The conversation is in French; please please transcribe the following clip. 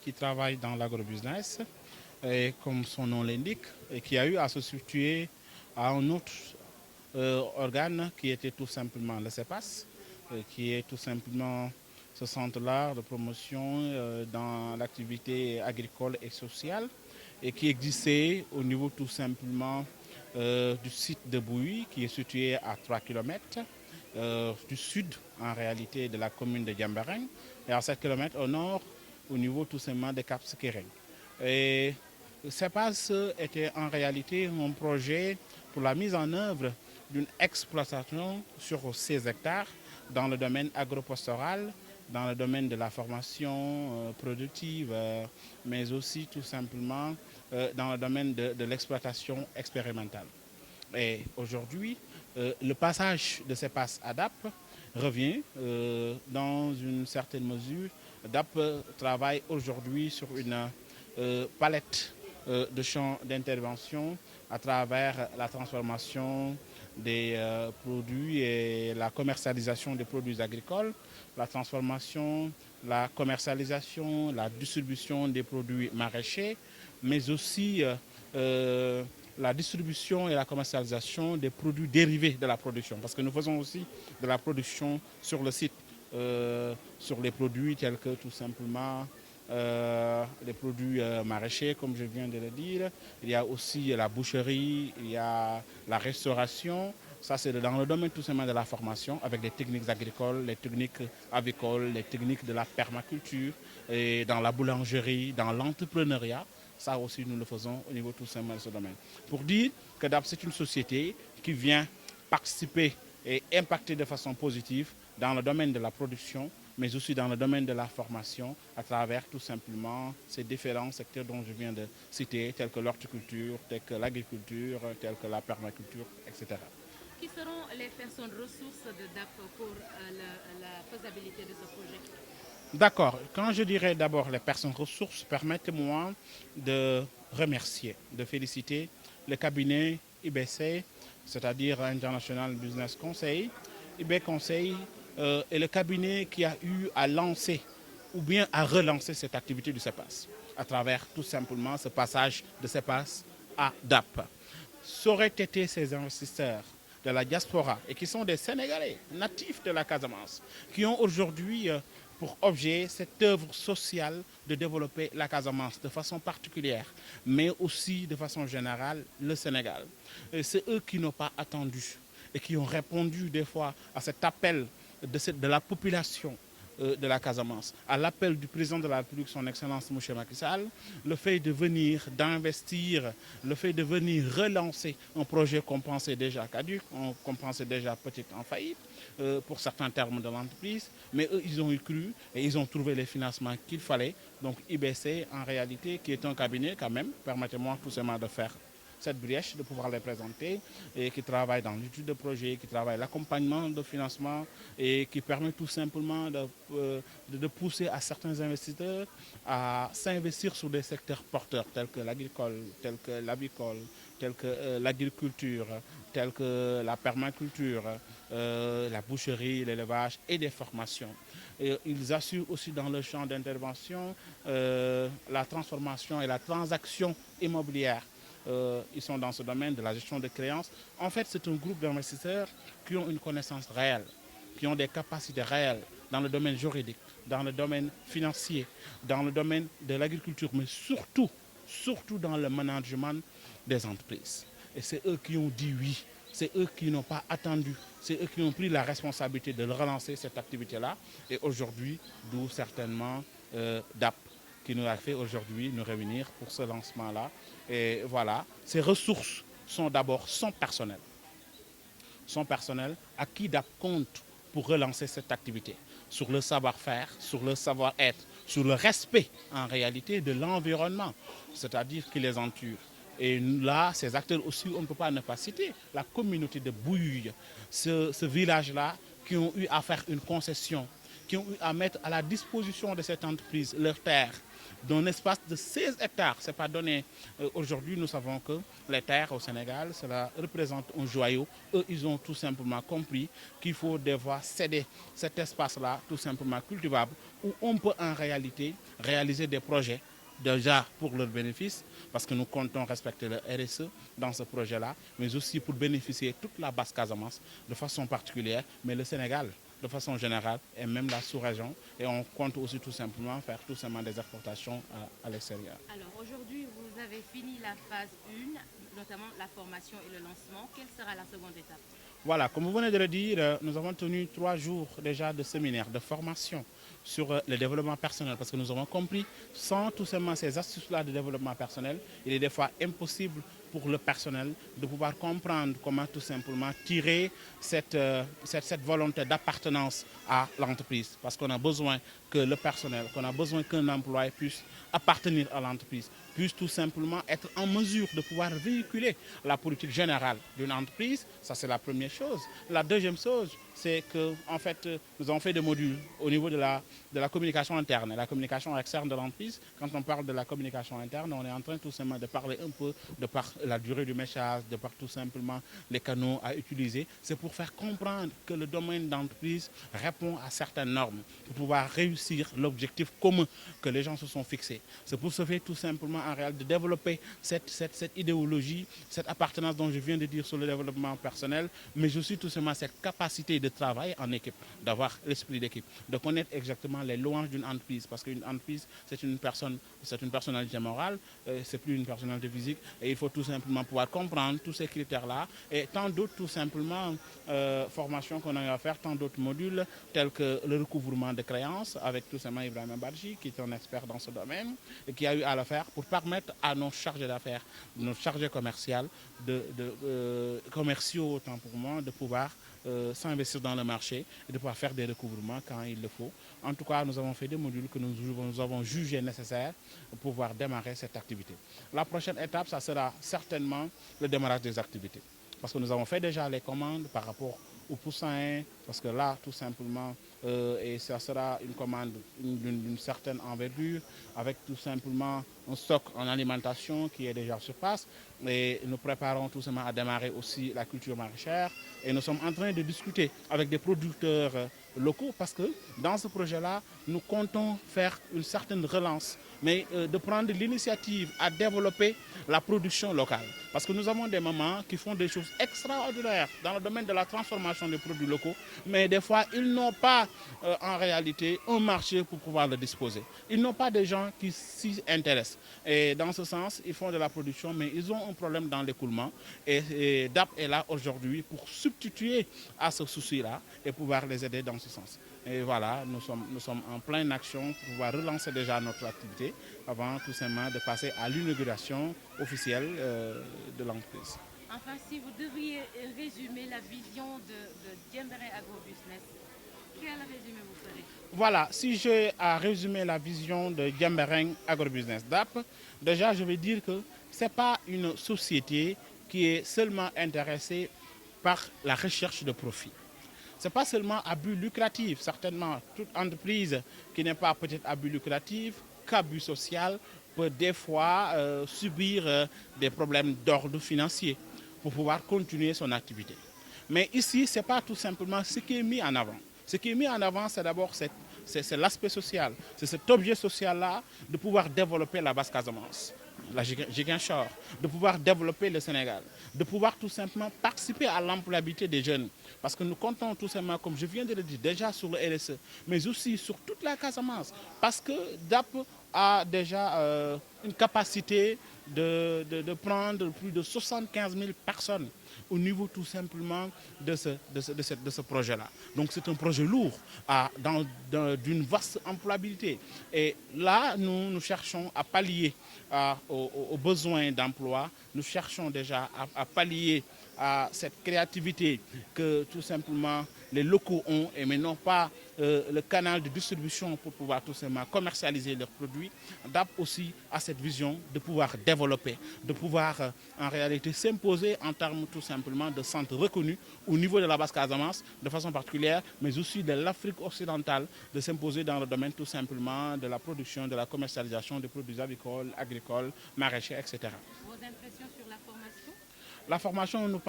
qui travaille dans l'agrobusiness, et comme son nom l'indique, et qui a eu à se situer à un autre organe qui était tout simplement le CEPAS, qui est tout simplement ce centre-là de promotion dans l'activité agricole et sociale, et qui existait au niveau tout simplement du site de Bouilly, qui est situé à 3 kilomètres du sud, en réalité, de la commune de Diambarène, et à 7 kilomètres au nord, au niveau tout simplement de Cap Skirring. Et CEPAS était en réalité un projet pour la mise en œuvre d'une exploitation sur 16 hectares dans le domaine agropastoral, dans le domaine de la formation productive, mais aussi tout simplement dans le domaine de l'exploitation expérimentale. Et aujourd'hui, le passage de CEPAS à DAP revient dans une certaine mesure. DAP travaille aujourd'hui sur une palette de champs d'intervention à travers la transformation des produits et la commercialisation des produits agricoles, la transformation, la commercialisation, la distribution des produits maraîchers, mais aussi la distribution et la commercialisation des produits dérivés de la production. Parce que nous faisons aussi de la production sur le site, sur les produits tels que tout simplement les produits maraîchers, comme je viens de le dire. Il y a aussi la boucherie, il y a la restauration. Ça, c'est dans le domaine tout simplement de la formation, avec les techniques agricoles, les techniques avicoles, les techniques de la permaculture, et dans la boulangerie, dans l'entrepreneuriat. Ça aussi, nous le faisons au niveau tout simplement de ce domaine. Pour dire que DAP, c'est une société qui vient participer et impacter de façon positive dans le domaine de la production, mais aussi dans le domaine de la formation, à travers tout simplement ces différents secteurs dont je viens de citer, tels que l'horticulture, tels que l'agriculture, tels que la permaculture, etc. Qui seront les personnes ressources de DAP pour la faisabilité de ce projet? D'accord. Quand je dirais d'abord les personnes ressources, permettez-moi de remercier, de féliciter le cabinet IBC, c'est-à-dire International Business Conseil. IB Conseil est le cabinet qui a eu à lancer ou bien à relancer cette activité du CEPAS à travers tout simplement ce passage de CEPAS à DAP. S'auraient été ces investisseurs de la diaspora et qui sont des Sénégalais natifs de la Casamance, qui ont aujourd'hui pour objet cette œuvre sociale de développer la Casamance de façon particulière, mais aussi de façon générale le Sénégal. C'est eux qui n'ont pas attendu et qui ont répondu des fois à cet appel de la population de la Casamance, à l'appel du président de la République, son Excellence M. Macky Sall, le fait de venir, d'investir, le fait de venir relancer un projet qu'on pensait déjà caduc, qu'on pensait déjà peut-être en faillite pour certains termes de l'entreprise, mais eux, ils ont y cru et ils ont trouvé les financements qu'il fallait. Donc IBC, en réalité, qui est un cabinet quand même, permettez-moi tout simplement de faire cette brèche, de pouvoir les présenter, et qui travaille dans l'étude de projet, qui travaille l'accompagnement de financement et qui permet tout simplement de pousser à certains investisseurs à s'investir sur des secteurs porteurs tels que l'agricole, tels que l'avicole, tels que l'agriculture, tels que la permaculture, la boucherie, l'élevage et des formations. Et ils assurent aussi dans le champ d'intervention la transformation et la transaction immobilière. Ils sont dans ce domaine de la gestion de créances. En fait, c'est un groupe d'investisseurs qui ont une connaissance réelle, qui ont des capacités réelles dans le domaine juridique, dans le domaine financier, dans le domaine de l'agriculture, mais surtout dans le management des entreprises. Et c'est eux qui ont dit oui, c'est eux qui n'ont pas attendu, c'est eux qui ont pris la responsabilité de relancer cette activité-là. Et aujourd'hui, d'où certainement DAP qui nous a fait aujourd'hui nous réunir pour ce lancement-là. Et voilà, ces ressources sont d'abord son personnel à qui DAP compte pour relancer cette activité, sur le savoir-faire, sur le savoir-être, sur le respect en réalité de l'environnement, c'est-à-dire qui les entoure. Et là, ces acteurs aussi, on ne peut pas ne pas citer la communauté de Bouilly, ce village-là, qui ont eu à faire une concession, qui ont eu à mettre à la disposition de cette entreprise leur terre d'un espace de 16 hectares. Ce n'est pas donné. Aujourd'hui, nous savons que les terres au Sénégal, cela représente un joyau. Eux, ils ont tout simplement compris qu'il faut devoir céder cet espace-là, tout simplement cultivable, où on peut en réalité réaliser des projets déjà pour leur bénéfice, parce que nous comptons respecter le RSE dans ce projet-là, mais aussi pour bénéficier toute la Basse-Casamance de façon particulière, mais le Sénégal de façon générale et même la sous-région. Et on compte aussi tout simplement faire tout simplement des exportations à l'extérieur. Alors aujourd'hui, vous avez fini la phase 1, notamment la formation et le lancement. Quelle sera la seconde étape? Voilà, comme vous venez de le dire, nous avons tenu 3 jours déjà de séminaire, de formation sur le développement personnel, parce que nous avons compris, sans tout simplement ces astuces-là de développement personnel, il est des fois impossible pour le personnel de pouvoir comprendre comment tout simplement tirer cette volonté d'appartenance à l'entreprise. Parce qu'on a besoin que le personnel, qu'on a besoin qu'un employé puisse appartenir à l'entreprise, puisse tout simplement être en mesure de pouvoir véhiculer la politique générale d'une entreprise. Ça, c'est la première chose. La deuxième chose, c'est que, en fait, nous avons fait des modules au niveau de la communication interne et la communication externe de l'entreprise. Quand on parle de la communication interne, on est en train tout simplement de parler un peu de par la durée du message, de par tout simplement les canaux à utiliser. C'est pour faire comprendre que le domaine d'entreprise répond à certaines normes pour pouvoir réussir l'objectif commun que les gens se sont fixés. C'est pour ce faire tout simplement en réalité de développer cette idéologie, cette appartenance dont je viens de dire sur le développement personnel, mais aussi tout simplement cette capacité de travailler en équipe, d'avoir l'esprit d'équipe, de connaître exactement les louanges d'une entreprise, parce qu'une entreprise, c'est une personnalité morale, c'est plus une personnalité physique, et il faut tout simplement pouvoir comprendre tous ces critères-là, et tant d'autres tout simplement formations qu'on a eu à faire, tant d'autres modules, tels que le recouvrement de créances, avec tout simplement Ibrahim Badji, qui est un expert dans ce domaine, et qui a eu à le faire pour permettre à nos chargés d'affaires, nos chargés commerciaux, commerciaux autant pour moi, de pouvoir s'investir dans le marché et de pouvoir faire des recouvrements quand il le faut. En tout cas, nous avons fait des modules que nous avons jugés nécessaires pour pouvoir démarrer cette activité. La prochaine étape, ça sera certainement le démarrage des activités. Parce que nous avons fait déjà les commandes par rapport au poussin, parce que là, tout simplement, et ça sera une commande d'une certaine envergure, avec tout simplement un stock en alimentation qui est déjà sur place. Et nous préparons tout simplement à démarrer aussi la culture maraîchère. Et nous sommes en train de discuter avec des producteurs locaux, parce que dans ce projet-là, nous comptons faire une certaine relance, mais de prendre l'initiative à développer la production locale. Parce que nous avons des mamans qui font des choses extraordinaires dans le domaine de la transformation des produits locaux, mais des fois, ils n'ont pas en réalité un marché pour pouvoir le disposer. Ils n'ont pas de gens qui s'y intéressent. Et dans ce sens, ils font de la production, mais ils ont un problème dans l'écoulement. Et DAP est là aujourd'hui pour substituer à ce souci-là et pouvoir les aider dans ce sens. Et voilà, nous sommes en pleine action pour pouvoir relancer déjà notre activité avant tout simplement de passer à l'inauguration officielle de l'entreprise. Enfin, si vous deviez résumer la vision de Djembéré Agrobusiness, quel résumé vous ferez? Voilà, si j'ai à résumer la vision de Djembéré Agrobusiness DAP, déjà je vais dire que ce n'est pas une société qui est seulement intéressée par la recherche de profit. Ce n'est pas seulement à but lucratif. Certainement, toute entreprise qui n'est pas peut-être à but lucratif, qu'à but social, peut des fois subir des problèmes d'ordre financier pour pouvoir continuer son activité. Mais ici, ce n'est pas tout simplement ce qui est mis en avant. Ce qui est mis en avant, c'est d'abord c'est l'aspect social. C'est cet objet social-là de pouvoir développer la Basse-Casamance, la Ziguinchor, de pouvoir développer le Sénégal, de pouvoir tout simplement participer à l'employabilité des jeunes. Parce que nous comptons tout simplement, comme je viens de le dire, déjà sur le RSE, mais aussi sur toute la Casamance. Parce que DAP a déjà une capacité de prendre plus de 75 000 personnes au niveau tout simplement de ce projet-là. Donc c'est un projet lourd, d'une vaste employabilité. Et là, nous cherchons à pallier aux besoins d'emploi, nous cherchons déjà à pallier à cette créativité que tout simplement les locaux ont, et mais non pas le canal de distribution pour pouvoir tout simplement commercialiser leurs produits. DAP aussi à cette vision de pouvoir développer, de pouvoir en réalité s'imposer en termes tout simplement de centres reconnus au niveau de la Basse-Casamance de façon particulière, mais aussi de l'Afrique occidentale, de s'imposer dans le domaine tout simplement de la production, de la commercialisation des produits agricoles, maraîchers, etc. Vos impressions sur la formation? La formation nous